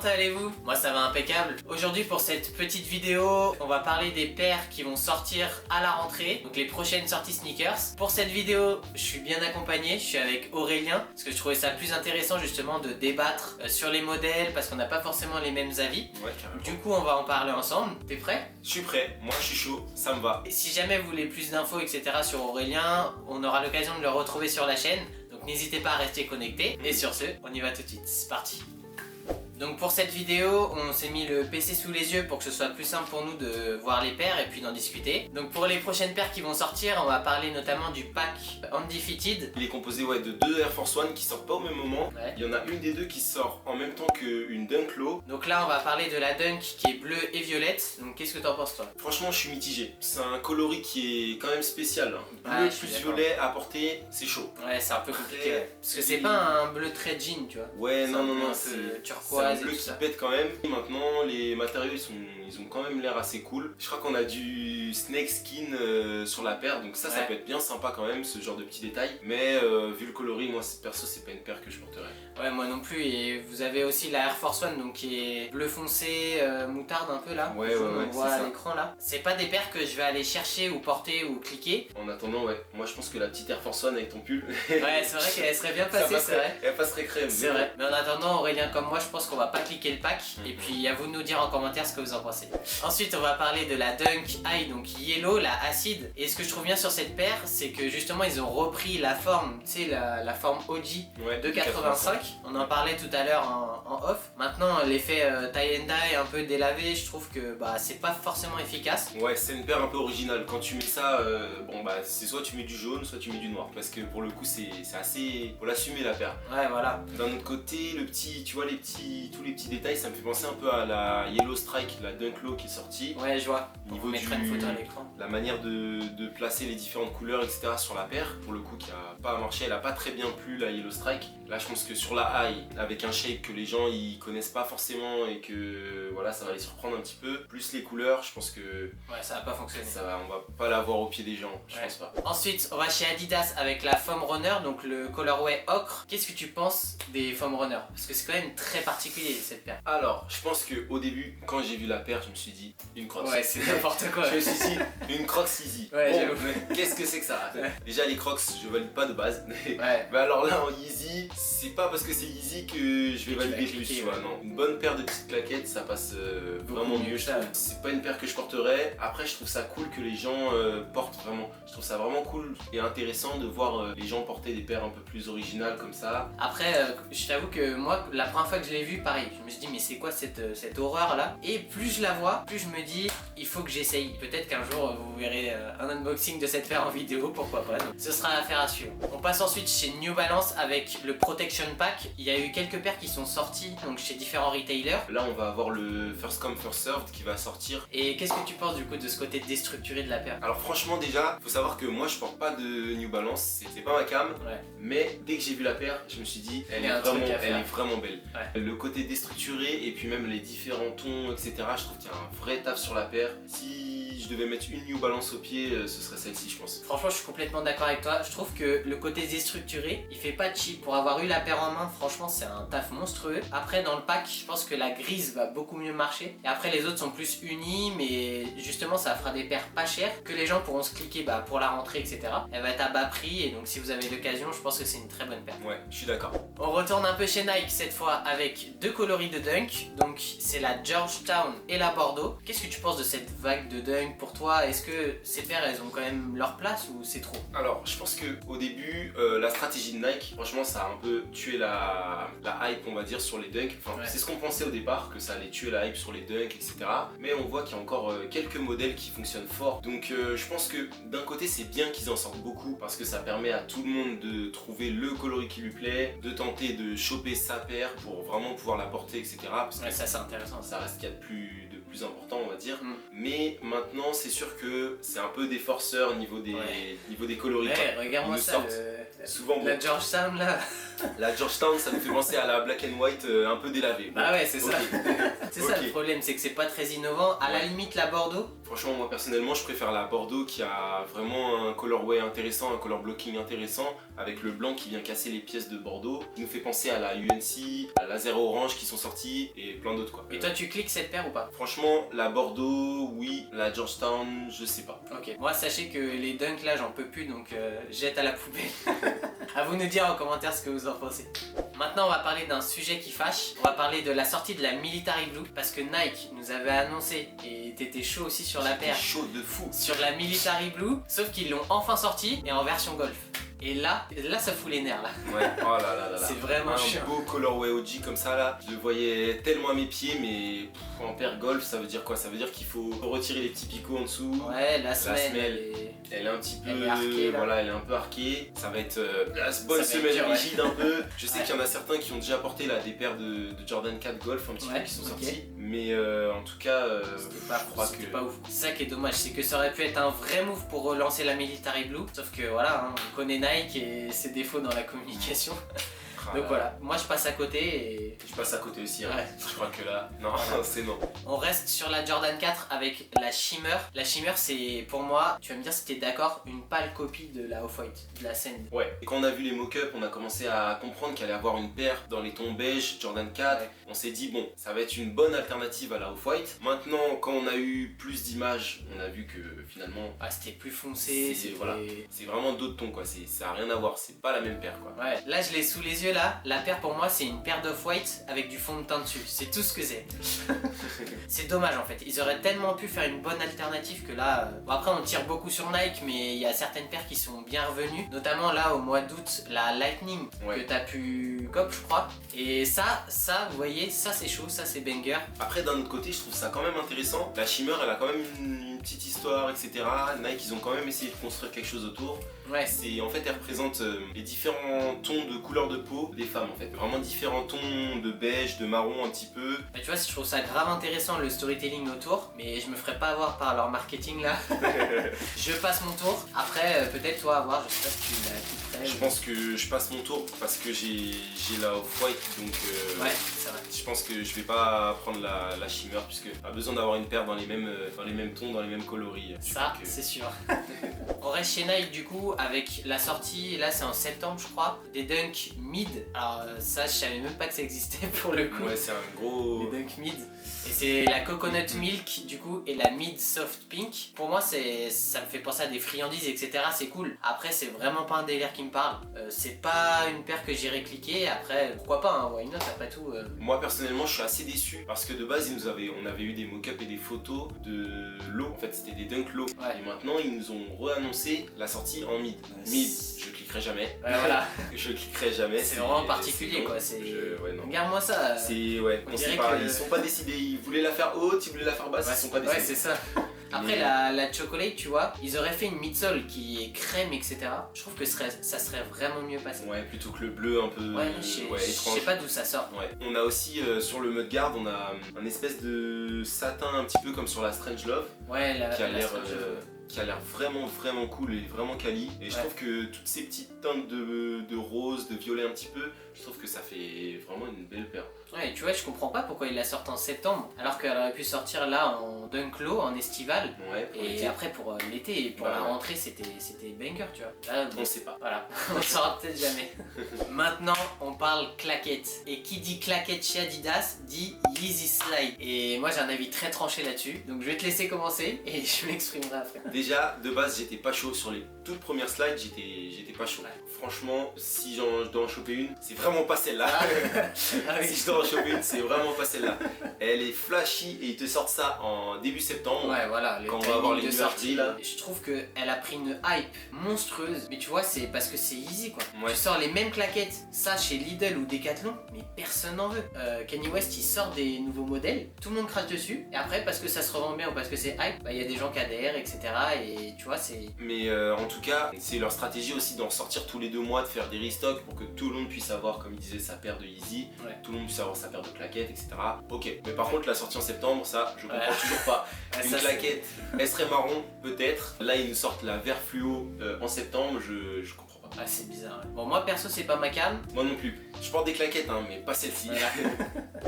allez-vous? Moi ça va impeccable. Aujourd'hui pour cette petite vidéo, on va parler des paires qui vont sortir à la rentrée, donc les prochaines sorties sneakers. Pour cette vidéo, je suis bien accompagné, je suis avec Aurélien, parce que je trouvais ça plus intéressant justement de débattre sur les modèles, parce qu'on n'a pas forcément les mêmes avis. Ouais, carrément. Du coup on va en parler ensemble. T'es prêt? Je suis prêt, moi je suis chaud, ça me va. Et si jamais vous voulez plus d'infos etc sur Aurélien, on aura l'occasion de le retrouver sur la chaîne. Donc n'hésitez pas à rester connecté. Et sur ce, on y va tout de suite. C'est parti. Donc pour cette vidéo, on s'est mis le PC sous les yeux pour que ce soit plus simple pour nous de voir les paires et puis d'en discuter. Donc pour les prochaines paires qui vont sortir, on va parler notamment du pack Undefeated. Il est composé de deux Air Force One qui sortent pas au même moment. Ouais. Il y en a une des deux qui sort en même temps qu'une Dunk Low. Donc là on va parler de la Dunk qui est bleue et violette. Donc qu'est-ce que t'en penses toi? Franchement je suis mitigé. C'est un coloris qui est quand même spécial. Bleu Ouais, je suis plus d'accord. violet à porter, c'est chaud. Ouais, c'est un peu compliqué. Après, Ouais. Parce que c'est pas un bleu très jean, tu vois. Ouais, C'est non, un non, bleu non, un c'est peu c'est un turquoise et bleu tout qui ça. pète quand même. Maintenant, les matériaux ils ont quand même l'air assez cool. Je crois qu'on a du snake skin sur la paire, donc ça Ouais. peut être bien sympa quand même, ce genre de petits détails. Mais vu le coloris, moi perso, c'est pas une paire que je porterais. Ouais, moi non plus. Et vous avez aussi la Air Force One, donc qui est bleu foncé, moutarde un peu là. Ouais, On ouais, voit c'est à ça. l'écran là. C'est pas des paires que je vais aller chercher ou porter ou cliquer. En attendant, ouais, moi je pense que la petite Air Force One avec ton pull, Ouais, c'est vrai qu'elle serait bien passée, c'est vrai. Elle passerait crème. C'est vrai. Mais en attendant, Aurélien comme moi, je pense qu'on va pas cliquer le pack. Et puis à vous de nous dire en commentaire ce que vous en pensez. Ensuite, on va parler de la Dunk High, donc Yellow, la acide. Et ce que je trouve bien sur cette paire, c'est que justement ils ont repris la forme, tu sais, la forme OG Ouais, de 85. On en parlait tout à l'heure en off. Maintenant, l'effet tie and dye un peu délavé, je trouve que c'est pas forcément efficace. Ouais, c'est une paire un peu originale. Quand tu mets ça, c'est soit tu mets du jaune, soit tu mets du noir. Parce que pour le coup, c'est assez. Faut l'assumer la paire. Ouais, voilà. D'un autre côté, tu vois tous les petits détails, ça me fait penser un peu à la Yellow Strike, la Dunk Low qui est sortie. Ouais, je vois. On Niveau vous mettra une photo à l'écran. La manière de placer les différentes couleurs, etc. sur la paire, pour le coup, qui a pas marché, elle a pas très bien plu la Yellow Strike. Là, je pense que sur la high, avec un shape que les gens ils connaissent pas forcément et que voilà, ça va les surprendre un petit peu. Plus les couleurs, je pense que Ouais, ça va pas fonctionner. on va pas l'avoir au pied des gens, je Ouais. pense pas. Ensuite, on va chez Adidas avec la Foam Runner, donc le colorway ocre. Qu'est-ce que tu penses des Foam Runner? Parce que c'est quand même très particulier cette paire. Alors, je pense que au début, quand j'ai vu la paire, je me suis dit une Crocs. Ouais, c'est n'importe quoi. Je me suis dit une Crocs Yeezy. Ouais, Bon, j'avoue. mais qu'est-ce que c'est que ça? Ouais. Déjà les Crocs, je valide pas de base. Ouais. Mais alors là en Yeezy, c'est pas parce que c'est Yeezy que je vais tu valider vas plus, cliquer, tu vois. ouais. Non, une bonne paire de petites claquettes, ça passe vraiment mieux. ça. C'est pas une paire que je porterais. Après, je trouve ça cool que les gens portent vraiment. Je trouve ça vraiment cool et intéressant de voir les gens porter des paires un peu plus originales comme ça. Après, je t'avoue que moi, la première fois que je l'ai vue, pareil, je me suis dit, mais c'est quoi cette horreur là? Et plus je la vois, plus je me dis, il faut que j'essaye. Peut-être qu'un jour, vous verrez un unboxing de cette paire en vidéo, pourquoi pas. Donc, ce sera l'affaire à suivre. On passe ensuite chez New Balance avec le Protection Pack. Il y a eu quelques paires qui sont sorties donc chez différents retailers. Là, on va avoir le First Come First Served qui va sortir. Et qu'est-ce que tu penses du coup de ce côté déstructuré de la paire? Alors franchement déjà, faut savoir que moi je porte pas de New Balance, c'est pas ma cam. Ouais. Mais dès que j'ai vu la paire, je me suis dit Il y a un truc à faire. elle est vraiment belle. Ouais. Le côté déstructuré et puis même les différents tons, etc. Je trouve qu'il y a un vrai taf sur la paire. Si je devais mettre une New Balance au pied, ce serait celle-ci je pense. Franchement, je suis complètement d'accord avec toi. Je trouve que le côté déstructuré, il fait pas cheap. Pour avoir eu la paire en main, franchement, c'est un taf monstrueux. Après, dans le pack, je pense que la grise va beaucoup mieux marcher. Et après, les autres sont plus unis, mais justement, ça fera des paires pas chères que les gens pourront se cliquer pour la rentrée, etc. Elle va être à bas prix, et donc si vous avez l'occasion, je pense que c'est une très bonne paire. Ouais, je suis d'accord. On retourne un peu chez Nike cette fois avec deux coloris de Dunk. Donc, c'est la Georgetown et la Bordeaux. Qu'est-ce que tu penses de cette vague de Dunk pour toi? Est-ce que ces paires, elles ont quand même leur place ou c'est trop? Alors, je pense que au début, la stratégie de Nike, franchement, ça a un peu tué la hype, on va dire, sur les dunks. Enfin, Ouais. c'est ce qu'on pensait au départ, que ça allait tuer la hype sur les dunks, etc. Mais on voit qu'il y a encore quelques modèles qui fonctionnent fort. Donc, je pense que d'un côté, c'est bien qu'ils en sortent beaucoup parce que ça permet à tout le monde de trouver le coloris qui lui plaît, de tenter de choper sa paire pour vraiment pouvoir la porter, etc. Parce que Ouais, ça c'est intéressant. ça reste ce qu'il y a de plus important, on va dire. Mm. Mais maintenant, c'est sûr que c'est un peu des forceurs au niveau des, Ouais. niveau des coloris. Ouais, quoi. regarde-moi Ils nous ça, sortent. Souvent, bon, La Georgetown là. la Georgetown, ça me fait penser à la black and white un peu délavée. Bah ouais, c'est Ok. ça. C'est ça Ok. le problème, c'est que c'est pas très innovant. À la Ouais. limite, la Bordeaux. Franchement, moi personnellement, je préfère la Bordeaux qui a vraiment un colorway intéressant, un color blocking intéressant, avec le blanc qui vient casser les pièces de Bordeaux. Qui nous fait penser à la UNC, à la Zero Orange qui sont sortis et plein d'autres quoi. Et toi, tu cliques cette paire ou pas? Franchement, la Bordeaux, oui, la Georgetown, je sais pas. Ok. Moi, sachez que les dunks là, j'en peux plus, donc jette à la poubelle. À vous de nous dire en commentaire ce que vous en pensez. Maintenant, on va parler d'un sujet qui fâche. On va parler de la sortie de la Military Blue, parce que Nike nous avait annoncé, et t'étais chaud aussi sur la paire, Chaud de fou. sur la Military Blue, sauf qu'ils l'ont enfin sortie et en version golf. Et là ça fout les nerfs là. Ouais, oh là là là là. C'est vraiment un chiant. beau colorway OG comme ça là. Je le voyais tellement à mes pieds, mais en paire golf, ça veut dire quoi? Ça veut dire qu'il faut retirer les petits picots en dessous. Ouais, la semelle, semelle. elle est- Elle est un petit peu, Elle est arquée, là. voilà, elle est un peu arquée. Ça va être la bonne Ça va être semelle dur, ouais. rigide un peu. Je sais Ouais. qu'il y en a certains qui ont déjà porté là des paires de Jordan 4 Golf un petit peu Ouais, qui sont ok. sortis. Mais en tout cas, C'était pas, je crois que c'était pas ouf. C'est ça qui est dommage, c'est que ça aurait pu être un vrai move pour relancer la Military Blue. Sauf que voilà, hein, on connaît Nike et ses défauts dans la communication. Ah, Donc voilà, moi je passe à côté et Je passe à côté aussi. Hein. Ouais. Je crois que là, non, c'est non. on reste sur la Jordan 4 avec la Shimmer. La Shimmer, c'est pour moi, tu vas me dire si t'es d'accord, une pâle copie de la Off-White, de la Sand. Ouais. Et quand on a vu les mock-ups, on a commencé à comprendre qu'il allait avoir une paire dans les tons beige, Jordan 4. Ouais. On s'est dit, bon, ça va être une bonne alternative à la Off-White. Maintenant, quand on a eu plus d'images, on a vu que finalement, Ah, c'était plus foncé, C'est- c'était... voilà. c'est vraiment d'autres tons, quoi. Ça a rien à voir, c'est pas la même paire, quoi. Ouais, là je l'ai sous les yeux là, la paire pour moi c'est une paire d'Off-White avec du fond de teint dessus, c'est tout ce que c'est. C'est dommage en fait, ils auraient tellement pu faire une bonne alternative que là... Bon après on tire beaucoup sur Nike mais il y a certaines paires qui sont bien revenues, notamment là au mois d'août, la Lightning Ouais. que t'as pu cop je crois. Et ça vous voyez, ça c'est chaud, ça c'est banger. Après, d'un autre côté, je trouve ça quand même intéressant. La Shimmer, elle a quand même une petite histoire, etc. Nike, ils ont quand même essayé de construire quelque chose autour. Ouais, C'est en fait, elle représente les différents tons de couleur de peau des femmes en fait. Vraiment différents tons de beige, de marron un petit peu. bah, tu vois je trouve ça grave intéressant le storytelling autour, mais je me ferai pas avoir par leur marketing là. Je passe mon tour, après peut-être toi à voir, je sais pas si tu la kifferais. Je pense que je passe mon tour parce que j'ai la off-white donc Ouais, c'est vrai. je pense que je vais pas prendre la Shimmer puisque a besoin d'avoir une paire dans les mêmes tons, dans les mêmes coloris. Je Ça, crois que- c'est sûr. On reste chez Nike du coup avec la sortie, là c'est en septembre je crois, des Dunk Mid. Alors ça je savais même pas que ça existait pour le coup. Ouais, c'est un gros. Les Dunk Mid. Et c'est la Coconut Milk du coup et la Mid Soft Pink. Pour moi ça me fait penser à des friandises etc. C'est cool. Après c'est vraiment pas un délire qui me parle. C'est pas une paire que j'irai cliquer. Après pourquoi pas, hein, why not après tout. Moi personnellement, je suis assez déçu parce que de base, on avait eu des mock-ups et des photos de l'eau. En fait, c'était des Dunk low. Ouais. Et maintenant, ils nous ont re-annoncé la sortie en mid. Mid, je cliquerai jamais. Ouais, voilà. Je cliquerai jamais. C'est vraiment particulier non. quoi. C'est... Ouais, non. Regarde-moi ça. C'est ouais, on on sait dirait pas, que- ils sont pas décidés. Ils voulaient la faire haute, ils voulaient la faire basse, ils sont pas Ouais, décidés. c'est ça. Après, la chocolate, tu vois, ils auraient fait une midsole qui est crème, etc. Je trouve que ça serait vraiment mieux passé. Ouais, plutôt que le bleu un peu Ouais, je sais étrange. pas d'où ça sort. Ouais. On a aussi sur le mudguard, on a un espèce de satin un petit peu comme sur la Strange Love Ouais, qui a l'air Strange, qui a l'air vraiment cool et vraiment quali. Et je Ouais. trouve que toutes ces petites teintes de rose, de violet un petit peu, je trouve que ça fait vraiment une belle paire. Ouais, tu vois, je comprends pas pourquoi ils la sortent en septembre, alors qu'elle aurait pu sortir là en Dunklo, en estival. Ouais, pour Et l'été. après pour l'été et pour Bah la ouais. rentrée c'était banger tu vois. Là, On sait pas. voilà, on saura peut-être jamais. Maintenant on parle claquettes. Et qui dit claquette chez Adidas dit Yeezy Slide. Et moi j'ai un avis très tranché là-dessus. Donc je vais te laisser commencer et je m'exprimerai après. Déjà, de base, j'étais pas chaud sur les toutes premières slides, j'étais pas chaud. Ouais. Franchement, si je dois en choper une, c'est vraiment pas celle-là. Ah oui. Si je dois en choper une, c'est vraiment pas celle-là. Elle est flashy et ils te sortent ça en début septembre. Ouais voilà, le Quand on va avoir timing les de nuages sortie gris, là. je trouve qu'elle a pris une hype monstrueuse. Mais tu vois c'est parce que c'est easy quoi. Ouais. Tu sors les mêmes claquettes, ça chez Lidl ou Decathlon, mais personne n'en veut. Kanye West il sort des nouveaux modèles, tout le monde crache dessus. Et après parce que ça se revend bien ou parce que c'est hype, bah il y a des gens qui adhèrent etc. Et tu vois c'est... Mais en tout cas, c'est leur stratégie aussi d'en sortir tous les 2 mois, de faire des restocks pour que tout le monde puisse avoir, comme il disait, sa paire de Yeezy, Ouais. tout le monde puisse avoir sa paire de claquettes, etc. Ok, mais par contre, la sortie en septembre, ça, je comprends Ouais. toujours pas. Ouais, Une ça, claquette, elle serait marron, peut-être. Là, ils nous sortent la vert fluo en septembre, je comprends pas. Ah, c'est bizarre. Ouais. Bon, moi perso, c'est pas ma cam. Moi non plus. Je porte des claquettes, hein, mais pas celle-ci. Voilà.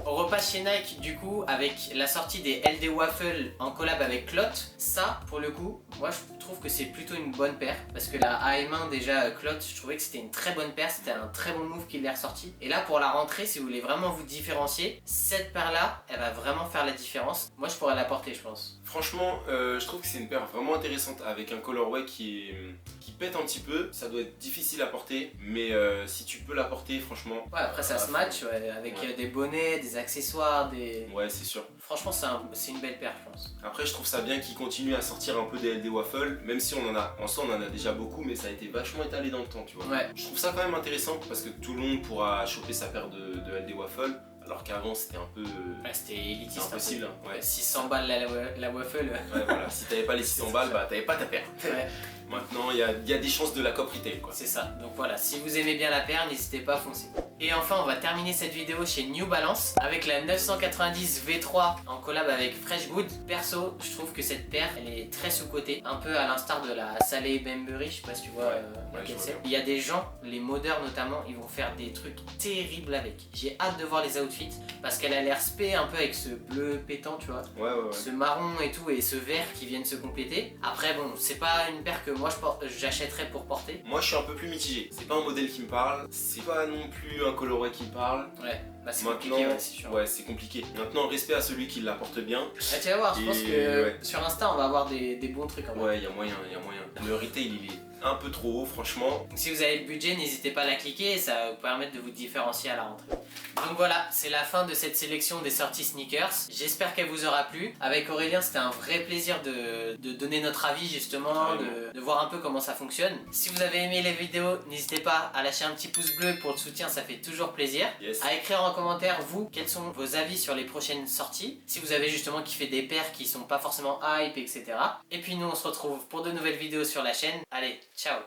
On repasse chez Nike du coup avec la sortie des LD Waffle en collab avec Clot. Ça, pour le coup, moi je trouve que c'est plutôt une bonne paire parce que la AM1 déjà Clot, je trouvais que c'était une très bonne paire, c'était un très bon move qu'il est ressorti. Et là pour la rentrée, si vous voulez vraiment vous différencier, cette paire là, elle va vraiment faire la différence. Moi je pourrais la porter, je pense. Franchement, je trouve que c'est une paire vraiment intéressante avec un colorway qui pète un petit peu. Ça doit être difficile à porter, mais si tu peux la porter, franchement. Ouais, après ça se match ouais, avec des bonnets, des accessoires, des. Ouais, c'est sûr. Franchement, c'est une belle paire, je pense. Après, je trouve ça bien qu'ils continuent à sortir un peu des LD Waffle, même si on en a, en soi, on en a déjà beaucoup, mais ça a été vachement étalé dans le temps, tu vois. Ouais. Je trouve ça quand même intéressant parce que tout le monde pourra choper sa paire de LD Waffle. Alors qu'avant c'était un peu. Ouais, c'était élitiste. Impossible. Ouais. 600 balles la waffle. Ouais, voilà. Si t'avais pas les 600 balles, bah t'avais pas ta paire. Ouais. Maintenant, il y a des chances de la cop retail, quoi. C'est ça. Donc voilà, si vous aimez bien la paire, n'hésitez pas à foncer. Et enfin, on va terminer cette vidéo chez New Balance avec la 990 V3 en collab avec Fresh Good. Perso, je trouve que cette paire, elle est très sous-cotée, un peu à l'instar de la Saleh Bembury, je sais pas si tu vois laquelle c'est. Il y a des gens, les modeurs notamment, ils vont faire des trucs terribles avec. J'ai hâte de voir les outfits parce qu'elle a l'air spé un peu avec ce bleu pétant, tu vois. Ouais. Ce marron et tout et ce vert qui viennent se compléter. Après bon, c'est pas une paire que moi j'achèterais pour porter. Moi je suis un peu plus mitigé. C'est pas un modèle qui me parle, c'est pas non plus un colorway qui me parle. Ouais, bah c'est Maintenant, compliqué, ouais, c'est sûr. Ouais, c'est compliqué. Maintenant, respect à celui qui la porte bien. Ah, tu vas voir, je pense que sur Insta on va avoir des bons trucs en vrai. Ouais, il y a moyen. Le retail il est un peu trop haut, franchement. Donc si vous avez le budget, n'hésitez pas à la cliquer et ça va vous permettre de vous différencier à la rentrée. Donc voilà, c'est la fin de cette sélection des sorties sneakers. J'espère qu'elle vous aura plu. Avec Aurélien, c'était un vrai plaisir de donner notre avis justement, de voir un peu comment ça fonctionne. Si vous avez aimé les vidéos, n'hésitez pas à lâcher un petit pouce bleu pour le soutien, ça fait toujours plaisir. Yes. À écrire en commentaire, vous, quels sont vos avis sur les prochaines sorties. Si vous avez justement kiffé des paires qui sont pas forcément hype, etc. Et puis nous, on se retrouve pour de nouvelles vidéos sur la chaîne. Allez, ciao!